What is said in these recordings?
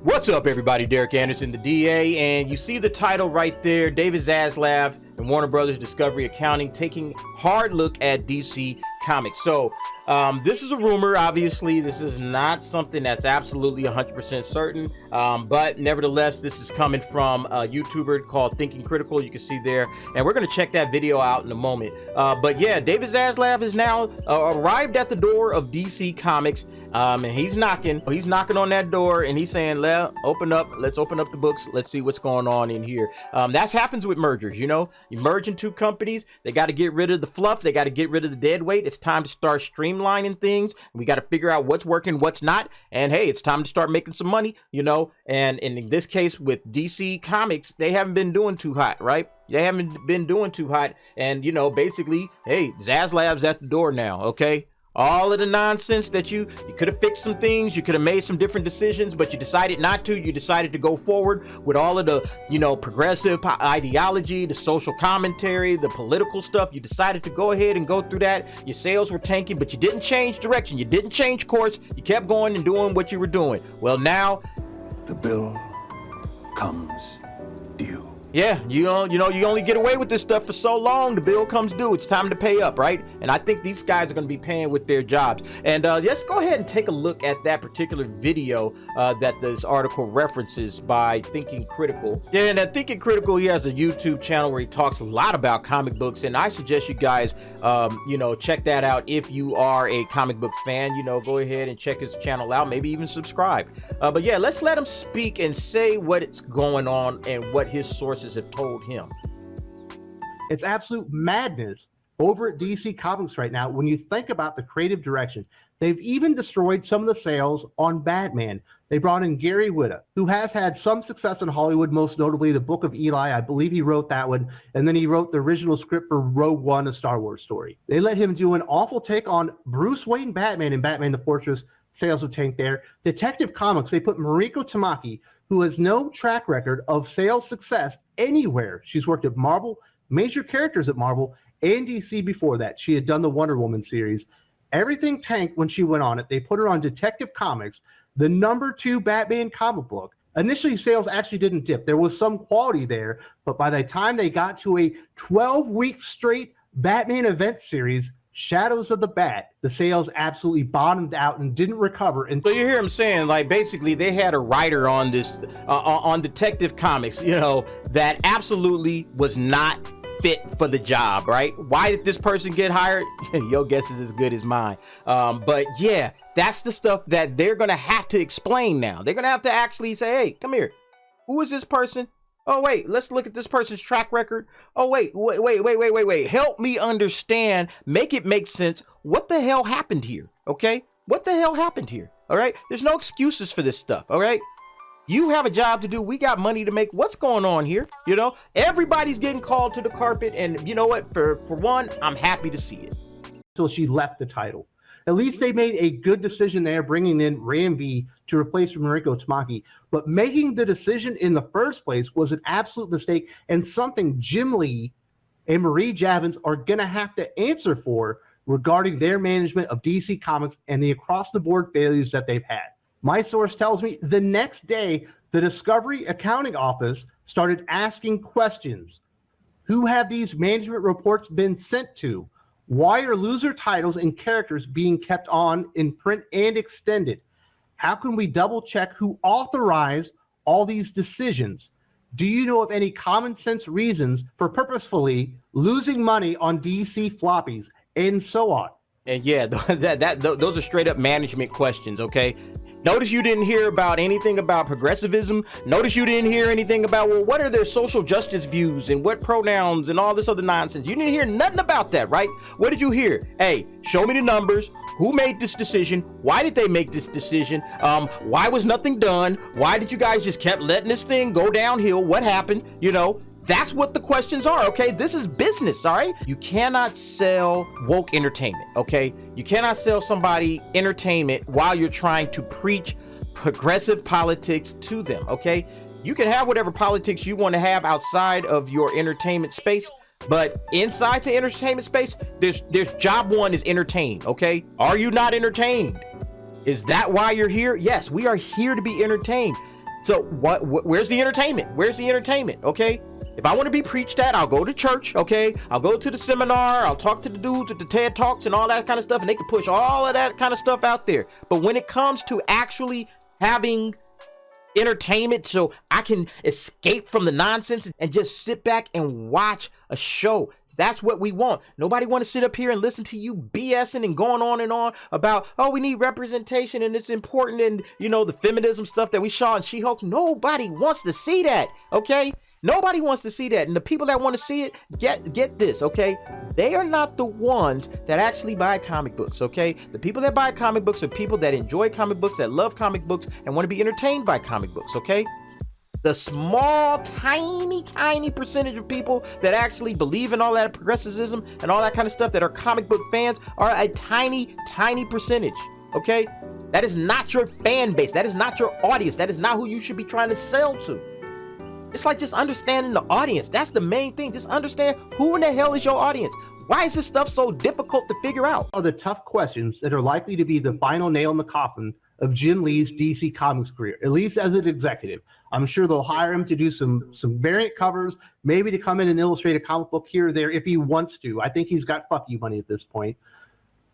What's up, everybody? Derek Anderson, the DA, and you see the title right there, David Zaslav and Warner Brothers Discovery Accounting taking hard look at DC Comics. So this is a rumor. Obviously, this is not something that's absolutely 100% certain, but nevertheless, this is coming from a YouTuber called Thinking Critical. You can see there, and we're going to check that video out in a moment. But yeah, David Zaslav is now arrived at the door of DC Comics. And he's knocking on that door, and he's saying, let's open up the books, let's see what's going on in here. That happens with mergers. You know, you merge in two companies, they got to get rid of the fluff, they got to get rid of the dead weight. It's time to start streamlining things. We got to figure out what's working, what's not, and hey, it's time to start making some money, you know. And in this case with DC Comics, they haven't been doing too hot, right? They haven't been doing too hot, and you know, basically, hey, Zaslav's at the door now, okay? All of the nonsense that you could have fixed some things, you could have made some different decisions, but you decided not to. You decided to go forward with all of the, you know, progressive ideology, the social commentary, the political stuff. You decided to go ahead and go through that. Your sales were tanking, but you didn't change direction. You didn't change course. You kept going and doing what you were doing. Well, now the bill comes due. Yeah, you only get away with this stuff for so long. The bill comes due. It's time to pay up, right? And I think these guys are going to be paying with their jobs. And let's go ahead and take a look at that particular video that this article references by Thinking Critical. Yeah, and Thinking Critical, he has a YouTube channel where he talks a lot about comic books, and I suggest you guys, check that out if you are a comic book fan. You know, go ahead and check his channel out, maybe even subscribe. But yeah, let's let him speak and say what's going on and what his sources have told him. It's absolute madness over at DC Comics right now when you think about the creative direction. They've even destroyed some of the sales on Batman. They brought in Gary Whitta, who has had some success in Hollywood, most notably The Book of Eli. I believe he wrote that one, and then he wrote the original script for Rogue One, a Star Wars story. They let him do an awful take on Bruce Wayne Batman in Batman the Fortress. Sales would tank there. Detective Comics, they put Mariko Tamaki, who has no track record of sales success anywhere. She's worked at Marvel, major characters at Marvel, and DC before that. She had done the Wonder Woman series. Everything tanked when she went on it. They put her on Detective Comics, the #2 Batman comic book. Initially, sales actually didn't dip. There was some quality there, but by the time they got to a 12-week straight Batman event series, Shadows of the Bat, the sales absolutely bottomed out and didn't recover. So you hear him saying, like, basically they had a writer on this, on Detective Comics, you know, that absolutely was not fit for the job, right? Why did this person get hired? Your guess is as good as mine. But yeah, that's the stuff that they're going to have to explain now. They're going to have to actually say, hey, come here. Who is this person? Oh, wait, let's look at this person's track record. Oh, wait. Help me understand. Make it make sense. What the hell happened here? Okay? What the hell happened here? All right? There's no excuses for this stuff. All right? You have a job to do. We got money to make. What's going on here? You know, everybody's getting called to the carpet. And you know what? For one, I'm happy to see it. Until she left the title. At least they made a good decision there, bringing in Ram V to replace Mariko Tamaki. But making the decision in the first place was an absolute mistake and something Jim Lee and Marie Javins are going to have to answer for regarding their management of DC Comics and the across-the-board failures that they've had. My source tells me the next day, the Discovery Accounting Office started asking questions. Who have these management reports been sent to? Why are loser titles and characters being kept on in print and extended? How can we double check who authorized all these decisions? Do you know of any common sense reasons for purposefully losing money on DC floppies and so on? And yeah, those are straight up management questions, okay? Notice you didn't hear about anything about progressivism. Notice you didn't hear anything about, well, what are their social justice views and what pronouns and all this other nonsense. You didn't hear nothing about that, right? What did you hear? Hey, show me the numbers. Who made this decision? Why did they make this decision? Why was nothing done? Why did you guys just kept letting this thing go downhill? What happened? You know, that's what the questions are, okay? This is business, all right? You cannot sell woke entertainment, okay? You cannot sell somebody entertainment while you're trying to preach progressive politics to them, okay? You can have whatever politics you want to have outside of your entertainment space, but inside the entertainment space, there's job one is entertain, okay? Are you not entertained? Is that why you're here? Yes, we are here to be entertained. So where's the entertainment? Where's the entertainment? Okay. If I want to be preached at, I'll go to church, okay? I'll go to the seminar, I'll talk to the dudes at the TED Talks and all that kind of stuff, and they can push all of that kind of stuff out there. But when it comes to actually having entertainment so I can escape from the nonsense and just sit back and watch a show, that's what we want. Nobody want to sit up here and listen to you BSing and going on and on about, oh, we need representation and it's important, and, you know, the feminism stuff that we saw in She-Hulk. Nobody wants to see that, okay? Nobody wants to see that. And the people that want to see it, get this, okay? They are not the ones that actually buy comic books, okay? The people that buy comic books are people that enjoy comic books, that love comic books, and want to be entertained by comic books, okay? The small, tiny percentage of people that actually believe in all that progressivism and all that kind of stuff, that are comic book fans, are a tiny percentage, okay? That is not your fan base. That is not your audience. That is not who you should be trying to sell to. It's like just understanding the audience. That's the main thing. Just understand who in the hell is your audience. Why is this stuff so difficult to figure out? Are the tough questions that are likely to be the final nail in the coffin of Jim Lee's DC Comics career, at least as an executive. I'm sure they'll hire him to do some variant covers, maybe to come in and illustrate a comic book here or there if he wants to. I think he's got fuck you money at this point.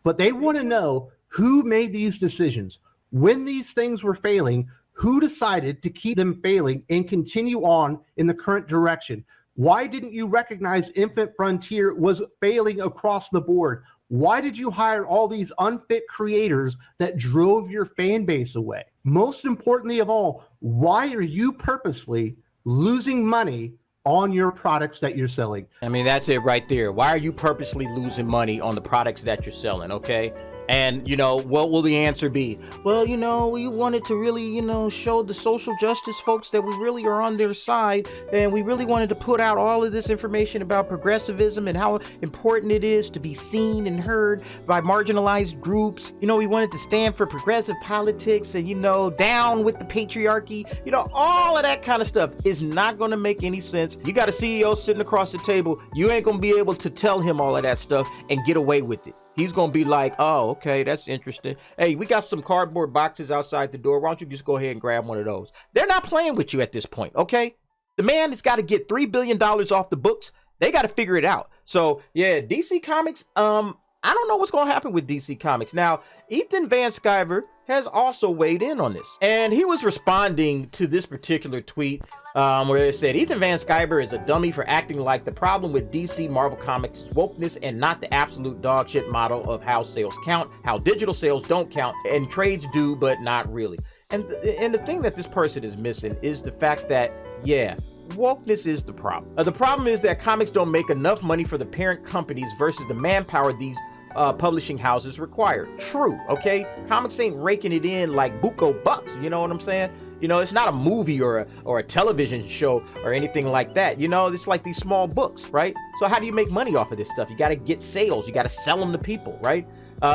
But they want to know who made these decisions. When these things were failing, who decided to keep them failing and continue on in the current direction? Why didn't you recognize Infinite Frontier was failing across the board? Why did you hire all these unfit creators that drove your fan base away? Most importantly of all, why are you purposely losing money on your products that you're selling? I mean, that's it right there. Why are you purposely losing money on the products that you're selling, okay? And, you know, what will the answer be? Well, you know, we wanted to really, you know, show the social justice folks that we really are on their side. And we really wanted to put out all of this information about progressivism and how important it is to be seen and heard by marginalized groups. You know, we wanted to stand for progressive politics and, you know, down with the patriarchy. You know, all of that kind of stuff is not going to make any sense. You got a CEO sitting across the table. You ain't going to be able to tell him all of that stuff and get away with it. He's going to be like, oh, okay, that's interesting. Hey, we got some cardboard boxes outside the door. Why don't you just go ahead and grab one of those? They're not playing with you at this point, okay? The man has got to get $3 billion off the books. They got to figure it out. So, yeah, DC Comics, I don't know what's going to happen with DC Comics. Now, Ethan Van Sciver has also weighed in on this. And he was responding to this particular tweet where it said, Ethan Van Sciver is a dummy for acting like the problem with DC Marvel Comics is wokeness and not the absolute dog shit model of how sales count, how digital sales don't count, and trades do, but not really. And the thing that this person is missing is the fact that, yeah, wokeness is the problem. The problem is that comics don't make enough money for the parent companies versus the manpower these publishing houses require. True, okay? Comics ain't raking it in like buco bucks, you know what I'm saying? You know, it's not a movie or a television show or anything like that. You know, it's like these small books, right? So how do you make money off of this stuff? You got to get sales. You got to sell them to people, right?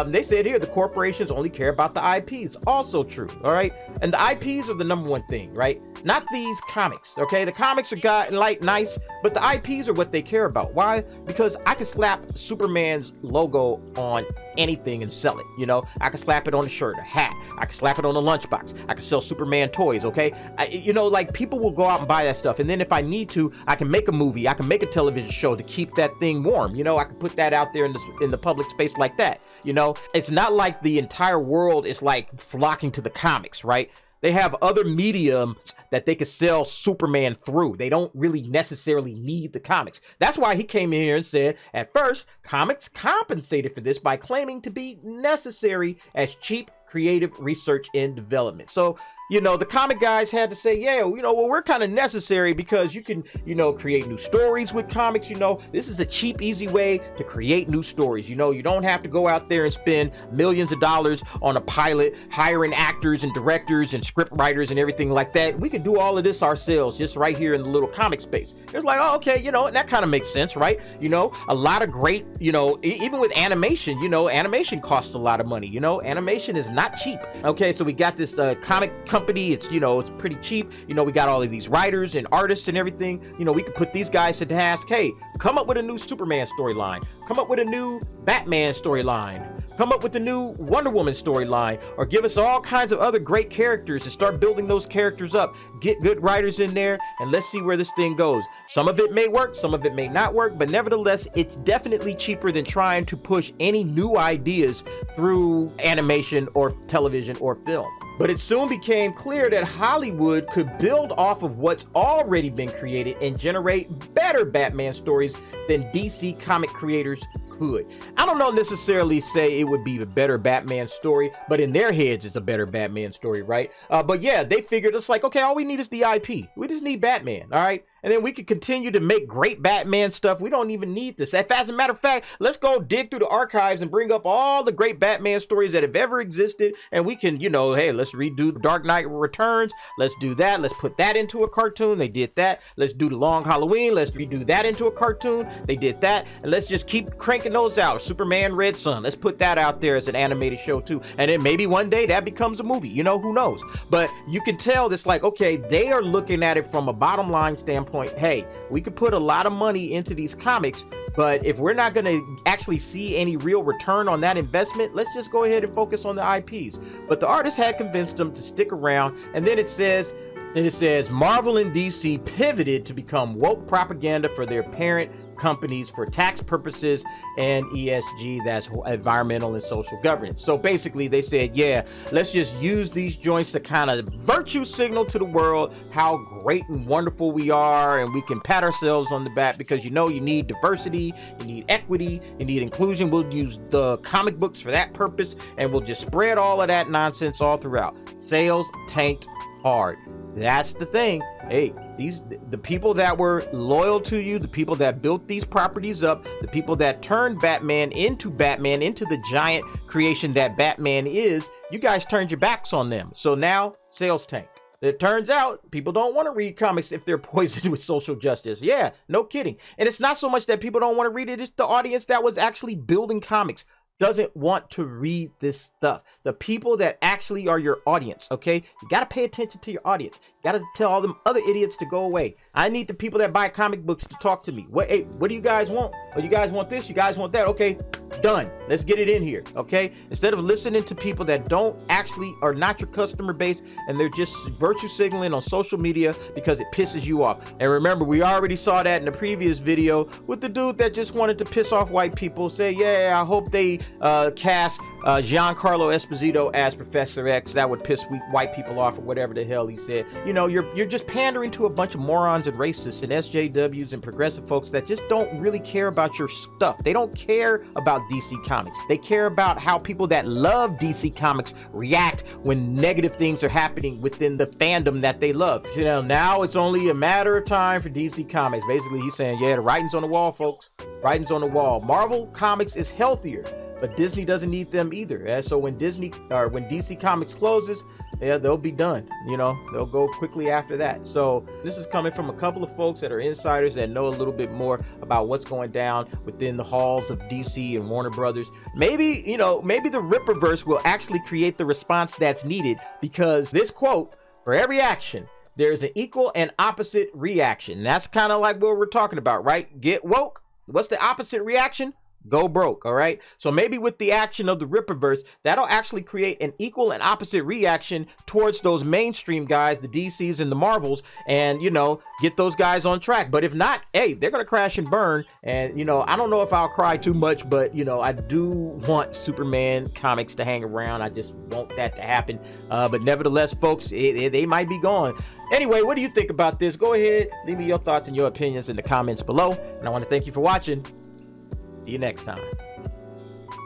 They said here the corporations only care about the IPs. Also true, all right? And the IPs are the number one thing, right? Not these comics, okay? The comics are nice, but the IPs are what they care about. Why? Because I can slap Superman's logo on anything and sell it, you know? I can slap it on a shirt, a hat. I can slap it on a lunchbox. I can sell Superman toys, okay? You know, like, people will go out and buy that stuff. And then if I need to, I can make a movie. I can make a television show to keep that thing warm. You know, I can put that out there in the public space like that. You know, it's not like the entire world is like flocking to the comics, right? They have other mediums that they could sell Superman through. They don't really necessarily need the comics. That's why he came in here and said, at first, comics compensated for this by claiming to be necessary as cheap creative research and development. So, you know, the comic guys had to say, yeah, you know, well, we're kind of necessary because you can, you know, create new stories with comics. You know, this is a cheap, easy way to create new stories. You know, you don't have to go out there and spend millions of dollars on a pilot, hiring actors and directors and script writers and everything like that. We can do all of this ourselves just right here in the little comic space. It's like, oh, okay, you know, and that kind of makes sense, right? You know, a lot of great, you know, even with animation, you know, animation costs a lot of money. You know, animation is not cheap. Okay, so we got this comic company. It's, you know, it's pretty cheap. You know, we got all of these writers and artists and everything. You know, we could put these guys to task. Hey, come up with a new Superman storyline. Come up with a new Batman storyline. Come up with a new Wonder Woman storyline, or give us all kinds of other great characters and start building those characters up. Get good writers in there, and let's see where this thing goes. Some of it may work, some of it may not work, but nevertheless, it's definitely cheaper than trying to push any new ideas through animation or television or film. But it soon became clear that Hollywood could build off of what's already been created and generate better Batman stories than DC comic creators could. I don't know necessarily say it would be the better Batman story, but in their heads it's a better Batman story, right? But yeah, they figured it's like, okay, all we need is the IP. We just need Batman, all right? And then we could continue to make great Batman stuff. We don't even need this. As a matter of fact, let's go dig through the archives and bring up all the great Batman stories that have ever existed. And we can, you know, hey, let's redo Dark Knight Returns. Let's do that. Let's put that into a cartoon. They did that. Let's do The Long Halloween. Let's redo that into a cartoon. They did that. And let's just keep cranking those out. Superman Red Sun. Let's put that out there as an animated show too. And then maybe one day that becomes a movie. You know, who knows? But you can tell this, like, okay, they are looking at it from a bottom line standpoint. Hey, we could put a lot of money into these comics, but if we're not going to actually see any real return on that investment, let's just go ahead and focus on the IPs. But the artist had convinced them to stick around, and then it says Marvel and DC pivoted to become woke propaganda for their parent companies for tax purposes and ESG, that's environmental and social governance. So basically they said, yeah, let's just use these joints to kind of virtue signal to the world how great and wonderful we are, and we can pat ourselves on the back because, you know, you need diversity, you need equity, you need inclusion. We'll use the comic books for that purpose, and we'll just spread all of that nonsense all throughout. Sales tanked hard. That's the thing. Hey, the people that were loyal to you, the people that built these properties up, the people that turned Batman, into the giant creation that Batman is, you guys turned your backs on them. So now sales tank. It turns out people don't want to read comics if they're poisoned with social justice. Yeah, no kidding. And it's not so much that people don't want to read it, it's the audience that was actually building comics doesn't want to read this stuff. The people that actually are your audience, okay? You got to pay attention to your audience. You got to tell all them other idiots to go away. I need the people that buy comic books to talk to me. What do you guys want? Oh, you guys want this? You guys want that? Okay, done. Let's get it in here, okay? Instead of listening to people that don't actually are not your customer base, and they're just virtue signaling on social media because it pisses you off. And remember, we already saw that in the previous video with the dude that just wanted to piss off white people, say, yeah, I hope they cast Giancarlo Esposito as Professor X. That would piss white people off, or whatever the hell he said. You know, you're just pandering to a bunch of morons and racists and SJWs and progressive folks that just don't really care about your stuff. They don't care about DC Comics. They care about how people that love DC Comics react when negative things are happening within the fandom that they love. You know, now it's only a matter of time for DC Comics. Basically, he's saying, yeah, the writing's on the wall, folks. Writing's on the wall. Marvel Comics is healthier, but Disney doesn't need them either. So when DC Comics closes, yeah, they'll be done. You know, they'll go quickly after that. So this is coming from a couple of folks that are insiders that know a little bit more about what's going down within the halls of DC and Warner Brothers. Maybe, you know, maybe the Rippaverse will actually create the response that's needed, because this quote, for every action, there's an equal and opposite reaction. That's kind of like what we're talking about, right? Get woke. What's the opposite reaction? Go broke. All right. So maybe with the action of the Rippaverse, that'll actually create an equal and opposite reaction towards those mainstream guys, the DCs and the Marvels, and, you know, get those guys on track. But if not, hey, they're going to crash and burn. And, you know, I don't know if I'll cry too much, but, you know, I do want Superman comics to hang around. I just want that to happen. But nevertheless, folks, they might be gone. Anyway, what do you think about this? Go ahead, leave me your thoughts and your opinions in the comments below. And I want to thank you for watching. See you next time.